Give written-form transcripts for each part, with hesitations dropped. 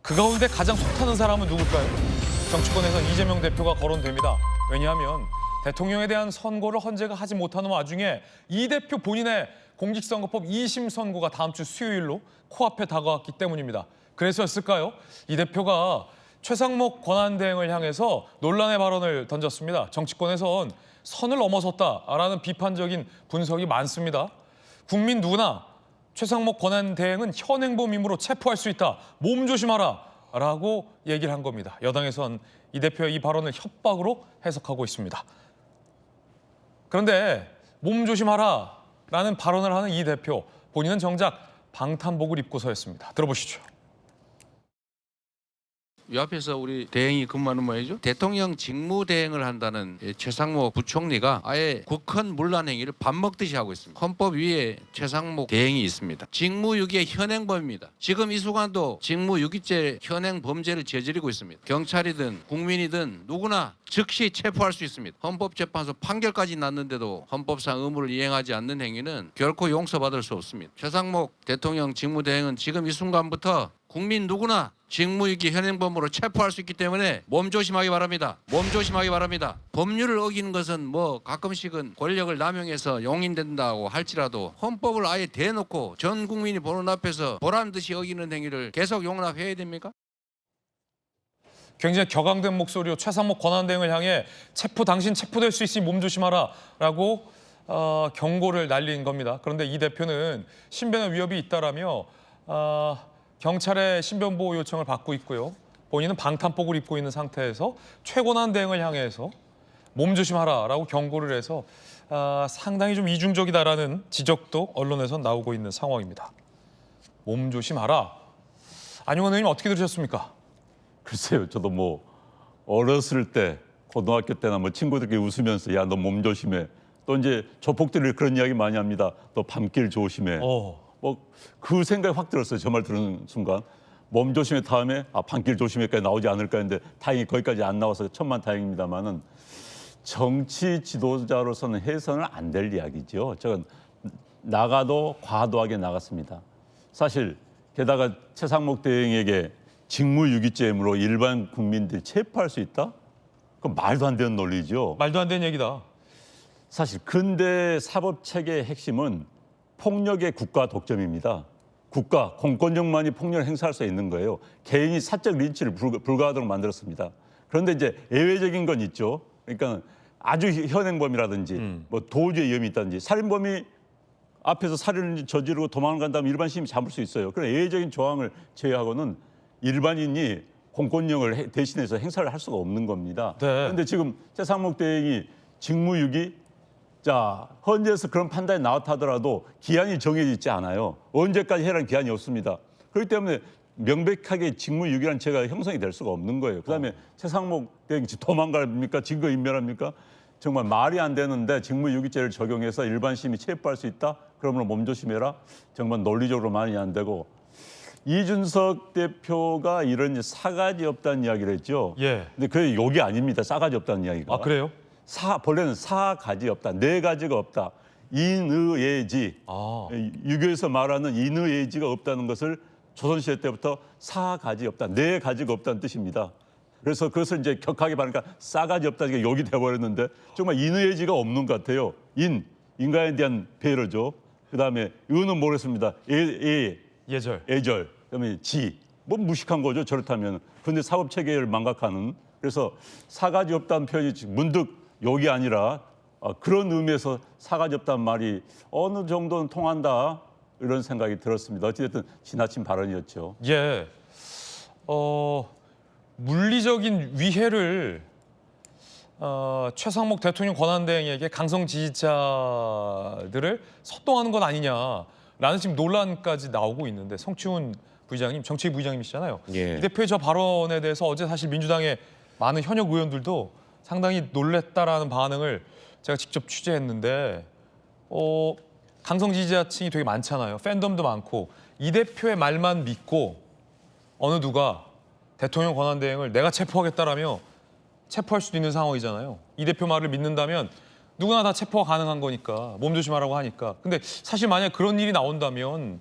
그 가운데 가장 속타는 사람은 누굴까요? 정치권에선 이재명 대표가 거론됩니다. 왜냐하면 대통령에 대한 선고를 헌재가 하지 못하는 와중에 이 대표 본인의 공직선거법 2심 선고가 다음 주 수요일로 코앞에 다가왔기 때문입니다. 그래서였을까요? 이 대표가 최상목 권한대행을 향해서 논란의 발언을 던졌습니다. 정치권에선 선을 넘어섰다라는 비판적인 분석이 많습니다. 국민 누구나 최상목 권한대행은 현행범임으로 체포할 수 있다. 몸조심하라 라고 얘기를 한 겁니다. 여당에선 이 대표의 이 발언을 협박으로 해석하고 있습니다. 그런데 몸조심하라 라는 발언을 하는 이 대표, 본인은 정작 방탄복을 입고서였습니다. 들어보시죠. 이 앞에서 우리 대행이 근무하는 모양이죠. 대통령 직무대행을 한다는 최상목 부총리가 아예 국헌 문란 행위를 밥 먹듯이 하고 있습니다. 헌법 위에 최상목 대행이 있습니다. 직무유기의 현행범입니다. 지금 이 순간도 직무유기죄 현행 범죄를 저지르고 있습니다. 경찰이든 국민이든 누구나 즉시 체포할 수 있습니다. 헌법재판소 판결까지 났는데도 헌법상 의무를 이행하지 않는 행위는 결코 용서받을 수 없습니다. 최상목 대통령 직무대행은 지금 이 순간부터 국민 누구나 직무유기 현행범으로 체포할 수 있기 때문에 몸조심하기 바랍니다. 몸조심하기 바랍니다. 법률을 어기는 것은 뭐 가끔씩은 권력을 남용해서 용인된다고 할지라도 헌법을 아예 대놓고 전 국민이 보는 앞에서 보란 듯이 어기는 행위를 계속 용납해야 됩니까? 굉장히 격앙된 목소리로 최상목 권한대행을 향해 당신 체포될 수 있으니 몸조심하라 라고 경고를 날린 겁니다. 그런데 이 대표는 신변의 위협이 있다라며 경찰의 신변보호 요청을 받고 있고요. 본인은 방탄복을 입고 있는 상태에서 최권한대행을 향해서 몸조심하라라고 경고를 해서 상당히 좀 이중적이다라는 지적도 언론에서 나오고 있는 상황입니다. 몸조심하라. 안용환 의원님 어떻게 들으셨습니까? 글쎄요, 저도 뭐 어렸을 때 고등학교 때나 뭐 친구들끼리 웃으면서 야, 너 몸 조심해. 또 이제 조폭들이 그런 이야기 많이 합니다. 너 밤길 조심해. 뭐 그 생각이 확 들었어요. 저 말 들은 순간. 몸 조심해 다음에 밤길 조심해까지 나오지 않을까 했는데 다행히 거기까지 안 나와서 천만다행입니다만은 정치 지도자로서는 해서는 안 될 이야기죠. 저건 나가도 과도하게 나갔습니다. 사실 게다가 최상목 대행에게 직무유기죄로 일반 국민들 체포할 수 있다? 그건 말도 안 되는 논리죠. 말도 안 되는 얘기다. 사실 근대 사법체계의 핵심은 폭력의 국가 독점입니다. 국가, 공권력만이 폭력을 행사할 수 있는 거예요. 개인이 사적 린치를 불가하도록 만들었습니다. 그런데 이제 예외적인 건 있죠. 그러니까 아주 현행범이라든지 뭐 도주의 위험이 있다든지 살인범이 앞에서 살인을 저지르고 도망간 다음 일반 시민이 잡을 수 있어요. 그런 예외적인 조항을 제외하고는 일반인이 공권력을 대신해서 행사를 할 수가 없는 겁니다. 네. 그런데 지금 최상목 대행이 직무유기, 자, 헌재에서 그런 판단이 나왔다 하더라도 기한이 정해져 있지 않아요. 언제까지 해라는 기한이 없습니다. 그렇기 때문에 명백하게 직무유기라는 죄가 형성이 될 수가 없는 거예요. 그다음에 최상목 대행이 도망갑니까? 증거인멸합니까? 정말 말이 안 되는데 직무유기죄를 적용해서 일반 시민이 체포할 수 있다? 그러면 몸조심해라. 정말 논리적으로 말이 안 되고. 이준석 대표가 이런 사가지 없다는 이야기를 했죠. 예. 근데 그게 욕이 아닙니다. 싸가지 없다는 이야기가. 아, 그래요? 본래는 사가지 없다. 네 가지가 없다. 인의예지. 유교에서 말하는 인의예지가 없다는 것을 조선시대 때부터 사가지 없다. 네 가지가 없다는 뜻입니다. 그래서 그것을 이제 격하게 말하니까 싸가지 없다는 게 욕이 돼버렸는데 정말 인의예지가 없는 것 같아요. 인간에 대한 배려죠. 그다음에 의는 모르겠습니다. 예절. 애절. 그다음에 뭐 무식한 거죠. 저렇다면. 그런데 사법 체계를 망각하는. 그래서 사가지 없다는 표현이 문득 욕이 아니라 그런 의미에서 사가지 없다는 말이 어느 정도는 통한다. 이런 생각이 들었습니다. 어찌됐든 지나친 발언이었죠. 예. 물리적인 위해를 최상목 대통령 권한대행에게 강성 지지자들을 선동하는 건 아니냐라는 지금 논란까지 나오고 있는데 성추훈 부의장님, 정치위 부의장님이시잖아요. 예. 이 대표의 저 발언에 대해서 어제 사실 민주당의 많은 현역 의원들도 상당히 놀랬다라는 반응을 제가 직접 취재했는데 강성 지지자층이 되게 많잖아요. 팬덤도 많고 이 대표의 말만 믿고 어느 누가 대통령 권한대행을 내가 체포하겠다라며 체포할 수도 있는 상황이잖아요. 이 대표 말을 믿는다면 누구나 다 체포가 가능한 거니까 몸조심하라고 하니까. 근데 사실 만약 그런 일이 나온다면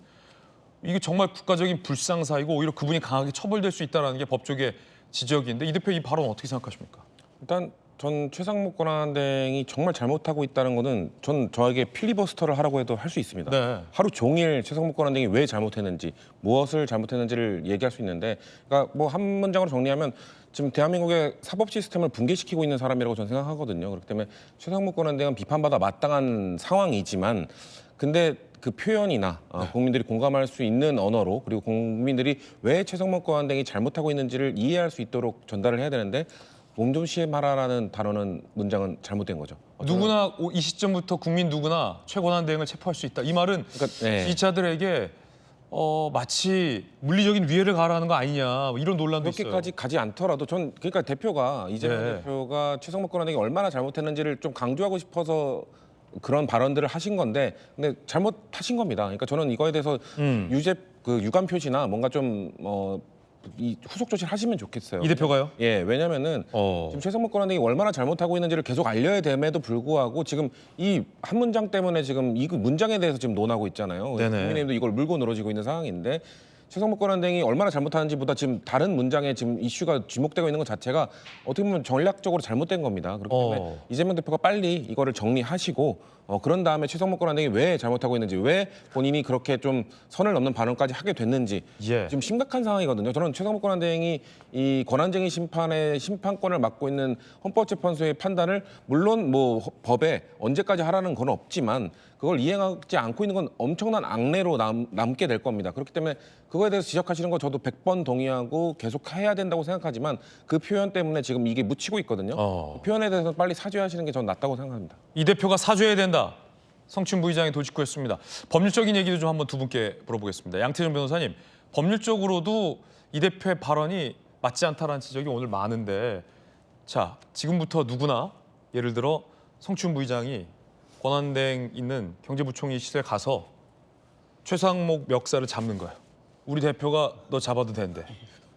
이게 정말 국가적인 불상사이고 오히려 그분이 강하게 처벌될 수 있다는 게 법조계 지적인데 이 대표 이 발언 어떻게 생각하십니까? 일단 전 최상목 권한대행이 정말 잘못하고 있다는 거는 전 저에게 필리버스터를 하라고 해도 할 수 있습니다. 네. 하루 종일 최상목 권한대행이 왜 잘못했는지, 무엇을 잘못했는지를 얘기할 수 있는데, 그러니까 뭐 한 문장으로 정리하면 지금 대한민국의 사법 시스템을 붕괴시키고 있는 사람이라고 저는 생각하거든요. 그렇기 때문에 최상목 권한대행은 비판받아 마땅한 상황이지만, 근데 그 표현이나 국민들이 공감할 수 있는 언어로, 그리고 국민들이 왜 최상목 권한대행이 잘못하고 있는지를 이해할 수 있도록 전달을 해야 되는데, 몸조심하라라는 단어는 문장은 잘못된 거죠. 누구나 이 시점부터 국민 누구나 최고한 대행을 체포할 수 있다. 이 말은 그러니까, 네. 지지자들에게 마치 물리적인 위해를 가하라는 거 아니냐 이런 논란도 있어요. 그렇게까지 가지 않더라도 전 그러니까 대표가 이재명 네. 대표가 최상목 권한대행이 얼마나 잘못했는지를 좀 강조하고 싶어서 그런 발언들을 하신 건데, 근데 잘못하신 겁니다. 그러니까 저는 이거에 대해서 유감 표시나 뭔가 좀 이 후속 조치를 하시면 좋겠어요. 이 대표가요? 예, 왜냐면은 지금 최상목 권한대행이 얼마나 잘못하고 있는지를 계속 알려야 됨에도 불구하고 지금 이 한 문장 때문에 지금 이 문장에 대해서 지금 논하고 있잖아요. 네네. 국민의힘도 이걸 물고 늘어지고 있는 상황인데, 최상목 권한대행이 얼마나 잘못하는지보다 지금 다른 문장에 지금 이슈가 지목되고 있는 것 자체가 어떻게 보면 전략적으로 잘못된 겁니다. 그렇기 때문에 이재명 대표가 빨리 이거를 정리하시고 그런 다음에 최상목 권한대행이 왜 잘못하고 있는지, 왜 본인이 그렇게 좀 선을 넘는 발언까지 하게 됐는지 예. 지금 심각한 상황이거든요. 저는 최상목 권한대행이 이 권한쟁의 심판의 심판권을 맡고 있는 헌법재판소의 판단을 물론 뭐 법에 언제까지 하라는 건 없지만 그걸 이행하지 않고 있는 건 엄청난 악례로 남게 될 겁니다. 그렇기 때문에 그거에 대해서 지적하시는 거 저도 100번 동의하고 계속 해야 된다고 생각하지만 그 표현 때문에 지금 이게 묻히고 있거든요. 그 표현에 대해서 빨리 사죄하시는 게 전 낫다고 생각합니다. 이 대표가 사죄해야 된다. 성춘 부의장이 도직구했습니다. 법률적인 얘기도 좀 한번 두 분께 물어보겠습니다. 양태준 변호사님, 법률적으로도 이 대표의 발언이 맞지 않다라는 지적이 오늘 많은데, 자 지금부터 누구나 예를 들어 성춘 부의장이 권한대행 있는 경제부총리 시설에 가서 최상목 멱살을 잡는 거예요. 우리 대표가 너 잡아도 된대.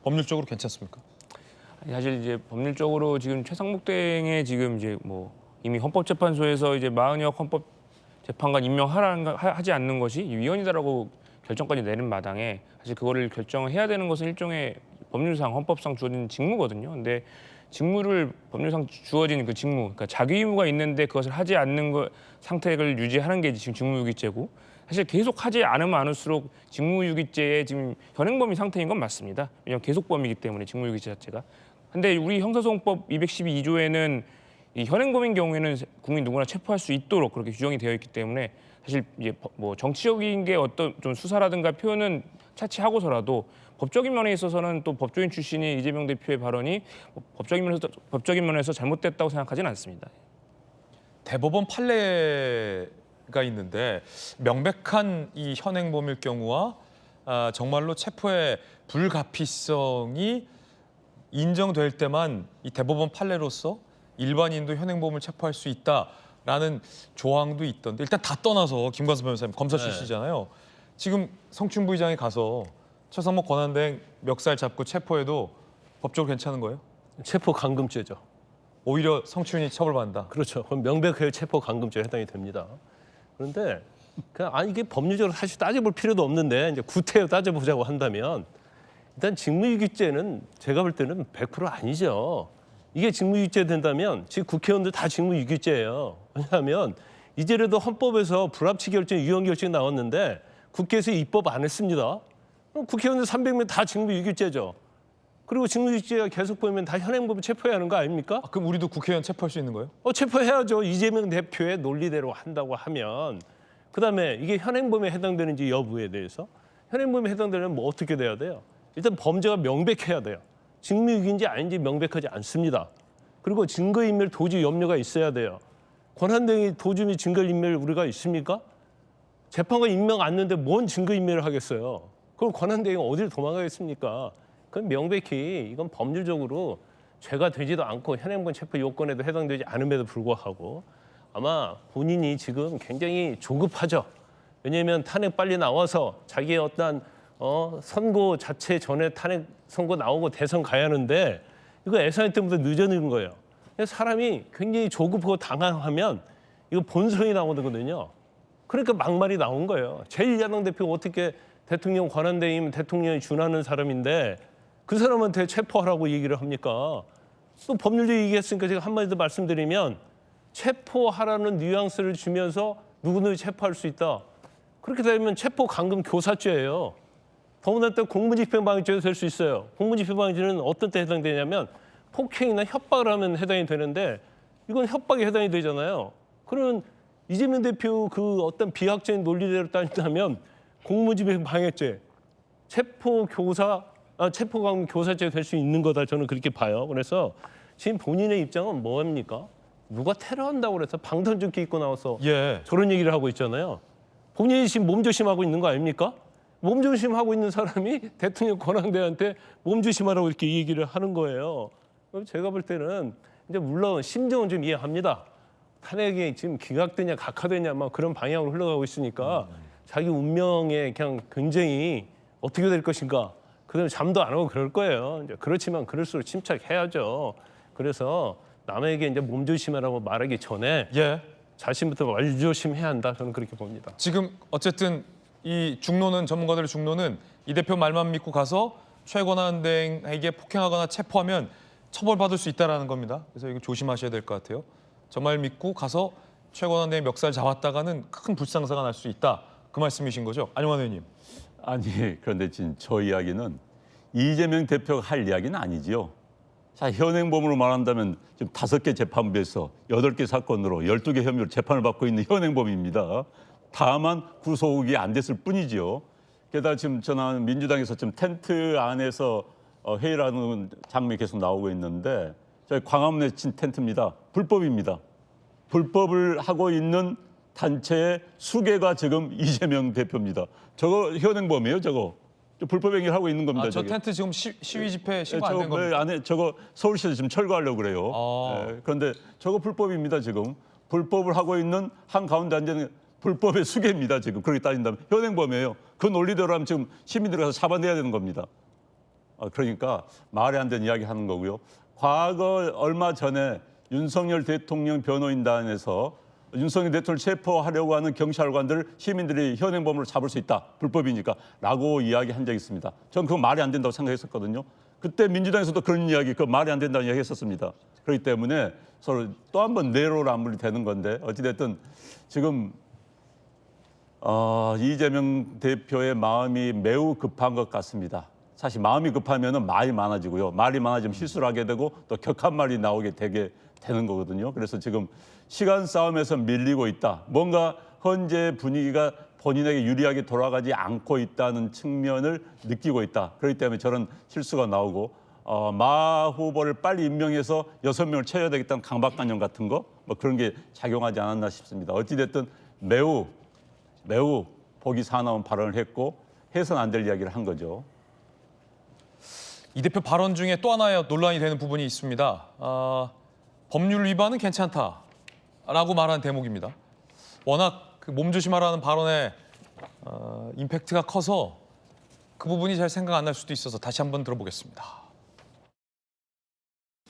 법률적으로 괜찮습니까? 사실 이제 법률적으로 지금 최상목 대행의 지금 이제 뭐 이미 헌법재판소에서 이제 마은혁 헌법재판관 하지 않는 것이 위헌이다라고 결정까지 내린 마당에 사실 그거를 결정해야 되는 것은 일종의 법률상 헌법상 주어진 직무거든요. 근데 직무를 법률상 주어진 그 직무, 그러니까 자기 의무가 있는데 그것을 하지 않는 것 상태를 유지하는 게 지금 직무유기죄고, 사실 계속 하지 않으면 않을수록 직무유기죄의 지금 현행범위 상태인 건 맞습니다. 왜냐하면 계속범이기 때문에 직무유기죄 자체가. 근데 우리 형사소송법 212조에는 이 현행범인 경우에는 국민 누구나 체포할 수 있도록 그렇게 규정이 되어 있기 때문에 사실 이제 뭐 정치적인 게 어떤 좀 수사라든가 표현은 차치하고서라도 법적인 면에 있어서는 또 법조인 출신이 이재명 대표의 발언이 법적인 면에서 잘못됐다고 생각하지는 않습니다. 대법원 판례가 있는데 명백한 이 현행범일 경우와 정말로 체포의 불가피성이 인정될 때만 이 대법원 판례로서 일반인도 현행범을 체포할 수 있다라는 조항도 있던데, 일단 다 떠나서 김관수 변호사님 검사 출신이잖아요. 지금 성춘 부의장이 가서 최상목 권한대행 멱살 잡고 체포해도 법적으로 괜찮은 거예요? 체포 감금죄죠. 오히려 성춘이 처벌받는다. 그렇죠. 그럼 명백하게 체포 감금죄에 해당이 됩니다. 그런데 그냥 이게 법률적으로 사실 따져볼 필요도 없는데 이제 구태여 따져보자고 한다면 일단 직무유기죄는 제가 볼 때는 100% 아니죠. 이게 직무유기죄 된다면 지금 국회의원들 다 직무유기죄예요. 왜냐하면 이제라도 헌법에서 불합치 결정, 유언 결정이 나왔는데 국회에서 입법 안 했습니다. 그럼 국회의원들 300명 다 직무유기죄죠. 그리고 직무유기죄가 계속 보면 다 현행범을 체포해야 하는 거 아닙니까? 그럼 우리도 국회의원 체포할 수 있는 거예요? 체포해야죠. 이재명 대표의 논리대로 한다고 하면. 그다음에 이게 현행범에 해당되는지 여부에 대해서. 현행범에 해당되려면 뭐 어떻게 돼야 돼요? 일단 범죄가 명백해야 돼요. 직무유기인지 아닌지 명백하지 않습니다. 그리고 증거인멸 도주 염려가 있어야 돼요. 권한대행이 도주 및 증거인멸 우리가 있습니까? 재판관 임명 안는데 뭔 증거인멸을 하겠어요. 그럼 권한대행은 어디를 도망가겠습니까? 그건 명백히 이건 법률적으로 죄가 되지도 않고 현행범 체포 요건에도 해당되지 않음에도 불구하고 아마 본인이 지금 굉장히 조급하죠. 왜냐하면 탄핵 빨리 나와서 자기의 어떤 선거 자체 전에 탄핵 선거 나오고 대선 가야 하는데 이거 예산 때문에 늦어지는 거예요. 사람이 굉장히 조급하고 당황하면 이거 본성이 나오거든요. 그러니까 막말이 나온 거예요. 제1야당 대표가 어떻게 대통령 권한대행이면 대통령이 준하는 사람인데 그 사람한테 체포하라고 얘기를 합니까? 또 법률도 얘기했으니까 제가 한마디 더 말씀드리면 체포하라는 뉘앙스를 주면서 누구든지 체포할 수 있다. 그렇게 되면 체포 감금 교사죄예요. 더군다나 또 공무집행방해죄도 될 수 있어요. 공무집행방해죄는 어떤 때 해당되냐면 폭행이나 협박을 하면 해당이 되는데 이건 협박에 해당이 되잖아요. 그러면 이재명 대표 그 어떤 비학적인 논리대로 따진다면 공무집행방해죄, 체포감금 교사죄가 될 수 있는 거다. 저는 그렇게 봐요. 그래서 지금 본인의 입장은 뭐입니까? 누가 테러한다고 그래서 방탄조끼 입고 나와서 예. 저런 얘기를 하고 있잖아요. 본인이 지금 몸조심하고 있는 거 아닙니까? 몸조심하고 있는 사람이 대통령 권한대한테 몸조심하라고 이렇게 얘기를 하는 거예요. 그럼 제가 볼 때는 이제 물론 심정은 좀 이해합니다. 탄핵이 지금 기각되냐 각하되냐 막 그런 방향으로 흘러가고 있으니까 자기 운명에 그냥 굉장히 어떻게 될 것인가. 그다음에 잠도 안 오고 그럴 거예요. 이제 그렇지만 그럴수록 침착해야죠. 그래서 남에게 이제 몸조심하라고 말하기 전에 예. 자신부터 말조심해야 한다. 저는 그렇게 봅니다. 지금 어쨌든 이 중노는 전문가들의 중노는 이 대표 말만 믿고 가서 최권한대행에게 폭행하거나 체포하면 처벌받을 수 있다라는 겁니다. 그래서 이거 조심하셔야 될 것 같아요. 저 말 믿고 가서 최권한대행 멱살 잡았다가는 큰 불상사가 날 수 있다. 그 말씀이신 거죠? 안용환 의원님. 아니 그런데 지금 저 이야기는 이재명 대표가 할 이야기는 아니지요. 자, 현행범으로 말한다면 지금 5개 재판부에서 8개 사건으로 12개 혐의로 재판을 받고 있는 현행범입니다. 다만 구속이 안 됐을 뿐이지요. 게다가 지금 저는 민주당에서 지금 텐트 안에서 회의를 하는 장면이 계속 나오고 있는데 저희 광화문에 친 텐트입니다. 불법입니다. 불법을 하고 있는 단체의 수개가 지금 이재명 대표입니다. 저거 현행범이에요, 저거. 불법 행위를 하고 있는 겁니다. 저 저게. 텐트 지금 시위 집회 신고 안 된 저거 겁니다. 안에 저거 서울시에서 지금 철거하려고 그래요. 그런데 저거 불법입니다, 지금. 불법을 하고 있는 한 가운데 앉는 불법의 수개입니다, 지금. 그렇게 따진다면 현행범이에요. 그 논리대로 하면 지금 시민들이 가서 잡아내야 되는 겁니다. 그러니까 말이 안 되는 이야기 하는 거고요. 과거 얼마 전에 윤석열 대통령 변호인단에서 윤석열 대통령을 체포하려고 하는 경찰관들을 시민들이 현행범으로 잡을 수 있다. 불법이니까. 라고 이야기한 적이 있습니다. 저는 그거 말이 안 된다고 생각했었거든요. 그때 민주당에서도 그런 이야기, 그 말이 안 된다는 이야기 했었습니다. 그렇기 때문에 서로 또 한 번 내로남불이 되는 건데 어찌됐든 지금 이재명 대표의 마음이 매우 급한 것 같습니다. 사실 마음이 급하면 말이 많아지고요. 말이 많아지면 실수를 하게 되고 또 격한 말이 나오게 되는 거거든요. 그래서 지금 시간 싸움에서 밀리고 있다. 뭔가 현재 분위기가 본인에게 유리하게 돌아가지 않고 있다는 측면을 느끼고 있다. 그렇기 때문에 저런 실수가 나오고 마 후보를 빨리 임명해서 6명을 채워야 되겠다는 강박관념 같은 거 뭐 그런 게 작용하지 않았나 싶습니다. 어찌됐든 매우 보기 사나운 발언을 했고 해서는 안 될 이야기를 한 거죠. 이 대표 발언 중에 또 하나의 논란이 되는 부분이 있습니다. 법률 위반은 괜찮다라고 말한 대목입니다. 워낙 그 몸조심하라는 발언에 임팩트가 커서 그 부분이 잘 생각 안 날 수도 있어서 다시 한번 들어보겠습니다.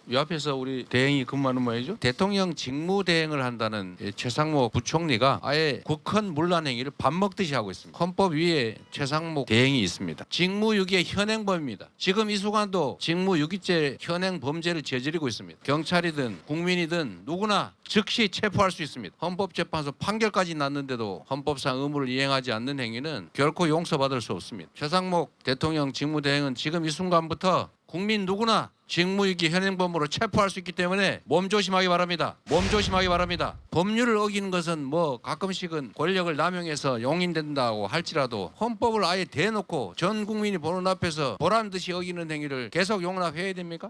이 앞에서 우리 대행이 근무하는 모양이죠. 대통령 직무대행을 한다는 최상목 부총리가 아예 국헌 문란 행위를 밥 먹듯이 하고 있습니다. 헌법 위에 최상목 대행이 있습니다. 직무유기의 현행범입니다. 지금 이 순간도 직무유기죄 현행범죄를 저지르고 있습니다. 경찰이든 국민이든 누구나 즉시 체포할 수 있습니다. 헌법재판소 판결까지 났는데도 헌법상 의무를 이행하지 않는 행위는 결코 용서받을 수 없습니다. 최상목 대통령 직무대행은 지금 이 순간부터 국민 누구나 직무유기 현행범으로 체포할 수 있기 때문에 몸조심하기 바랍니다. 몸조심하기 바랍니다. 법률을 어기는 것은 뭐 가끔씩은 권력을 남용해서 용인된다고 할지라도 헌법을 아예 대놓고 전 국민이 보는 앞에서 보란듯이 어기는 행위를 계속 용납해야 됩니까?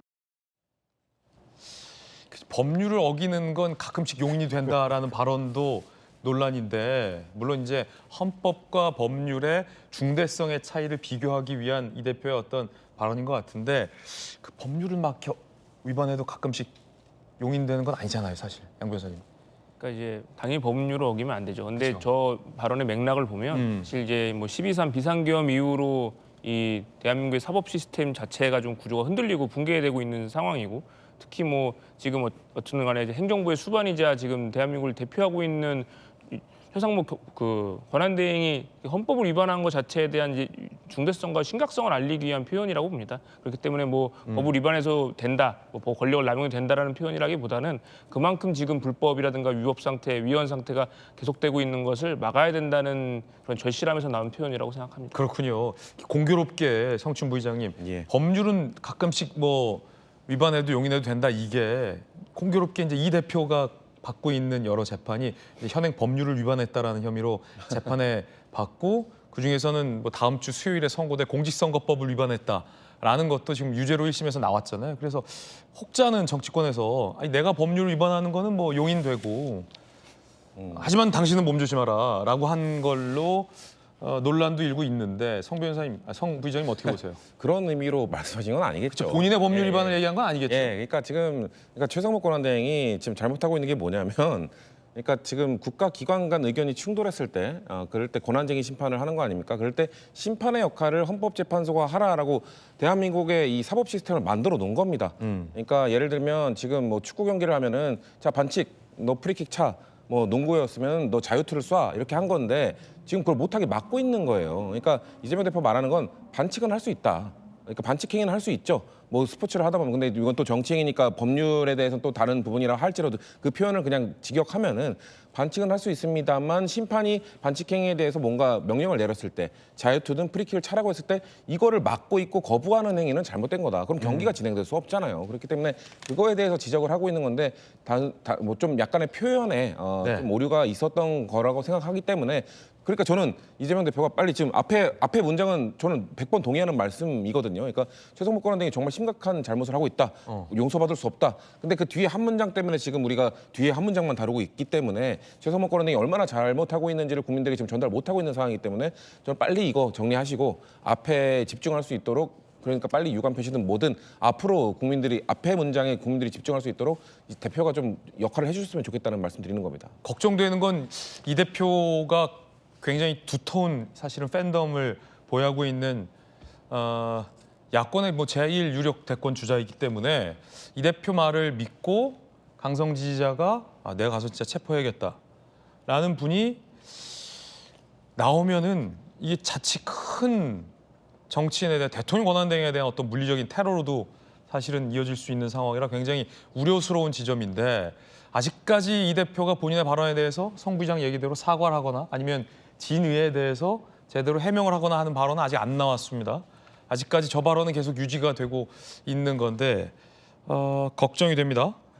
법률을 어기는 건 가끔씩 용인이 된다라는 발언도 논란인데 물론 이제 헌법과 법률의 중대성의 차이를 비교하기 위한 이 대표의 어떤 발언인 것 같은데 그 법률을 막 위반해도 가끔씩 용인되는 건 아니잖아요, 사실. 양 변호사님. 그러니까 이제 당연히 법률을 어기면 안 되죠. 근데 그렇죠. 저 발언의 맥락을 보면 사실 이제 뭐 12.3 비상계엄 이후로 이 대한민국의 사법 시스템 자체가 좀 구조가 흔들리고 붕괴되고 있는 상황이고 특히 뭐 지금 어쨌든 간에 이제 행정부의 수반이자 지금 대한민국을 대표하고 있는 최상목 그 권한대행이 헌법을 위반한 것 자체에 대한 이제 중대성과 심각성을 알리기 위한 표현이라고 봅니다. 그렇기 때문에 뭐 법을 위반해서 된다, 뭐 권력을 남용이 된다라는 표현이라기보다는 그만큼 지금 불법이라든가 위법 상태, 위헌 상태가 계속되고 있는 것을 막아야 된다는 그런 절실함에서 나온 표현이라고 생각합니다. 그렇군요. 공교롭게 성춘 부의장님, 예. 법률은 가끔씩 뭐 위반해도 용인해도 된다 이게 공교롭게 이제 이 대표가 받고 있는 여러 재판이 이제 현행 법률을 위반했다라는 혐의로 재판에 받고 그 중에서는 뭐 다음 주 수요일에 선고될 공직선거법을 위반했다라는 것도 지금 유죄로 1심에서 나왔잖아요. 그래서 혹자는 정치권에서 아니 내가 법률을 위반하는 거는 뭐 용인되고 하지만 당신은 몸조심하라라고 한 걸로 논란도 일고 있는데 성 변호사님, 성 부의장님 어떻게 보세요? 그런 의미로 말씀하신 건 아니겠죠. 본인의 법률 예. 위반을 얘기한 건 아니겠죠? 예, 그러니까 지금 최상목 권한대행이 지금 잘못하고 있는 게 뭐냐면, 그러니까 지금 국가기관 간 의견이 충돌했을 때, 그럴 때 권한쟁의 심판을 하는 거 아닙니까? 그럴 때 심판의 역할을 헌법재판소가 하라라고 대한민국의 이 사법 시스템을 만들어 놓은 겁니다. 그러니까 예를 들면 지금 뭐 축구 경기를 하면은 자 반칙, 너 프리킥 차. 뭐 농구였으면 너 자유투를 쏴 이렇게 한 건데 지금 그걸 못하게 막고 있는 거예요. 그러니까 이재명 대표 말하는 건 반칙은 할 수 있다. 그러니까 반칙 행위는 할 수 있죠. 뭐 스포츠를 하다 보면 근데 이건 또 정치 행위니까 법률에 대해서는 또 다른 부분이라 할지라도 그 표현을 그냥 직역하면은 반칙은 할 수 있습니다만 심판이 반칙 행위에 대해서 뭔가 명령을 내렸을 때 자유투든 프리킥을 차라고 했을 때 이거를 막고 있고 거부하는 행위는 잘못된 거다. 그럼 경기가 진행될 수 없잖아요. 그렇기 때문에 그거에 대해서 지적을 하고 있는 건데 뭐 좀 약간의 표현에 네. 좀 오류가 있었던 거라고 생각하기 때문에 그러니까 저는 이재명 대표가 빨리 지금 앞에 문장은 저는 100번 동의하는 말씀이거든요. 그러니까 최상목 권한대행이 정말 심각한 잘못을 하고 있다. 용서받을 수 없다. 근데 그 뒤에 한 문장 때문에 지금 우리가 뒤에 한 문장만 다루고 있기 때문에 최상목 권한대행이 얼마나 잘못하고 있는지를 국민들에게 지금 전달 못하고 있는 상황이기 때문에 저는 빨리 이거 정리하시고 앞에 집중할 수 있도록 그러니까 빨리 유감 표시든 뭐든 앞으로 국민들이 앞에 문장에 국민들이 집중할 수 있도록 이 대표가 좀 역할을 해주셨으면 좋겠다는 말씀 드리는 겁니다. 걱정되는 건 이 대표가 굉장히 두터운 사실은 팬덤을 보유하고 있는 야권의 뭐 제1 유력 대권 주자이기 때문에 이 대표 말을 믿고 강성 지지자가 내가 가서 진짜 체포해야겠다라는 분이 나오면은 이게 자칫 큰 정치인에 대한 대통령 권한대행에 대한 어떤 물리적인 테러로도 사실은 이어질 수 있는 상황이라 굉장히 우려스러운 지점인데 아직까지 이 대표가 본인의 발언에 대해서 성 부의장 얘기대로 사과를 하거나 아니면 진의에 대해서 제대로 해명을 하거나 하는 발언은 아직 안 나왔습니다. 아직까지 저 발언은 계속 유지가 되고 있는 건데 걱정이 됩니다.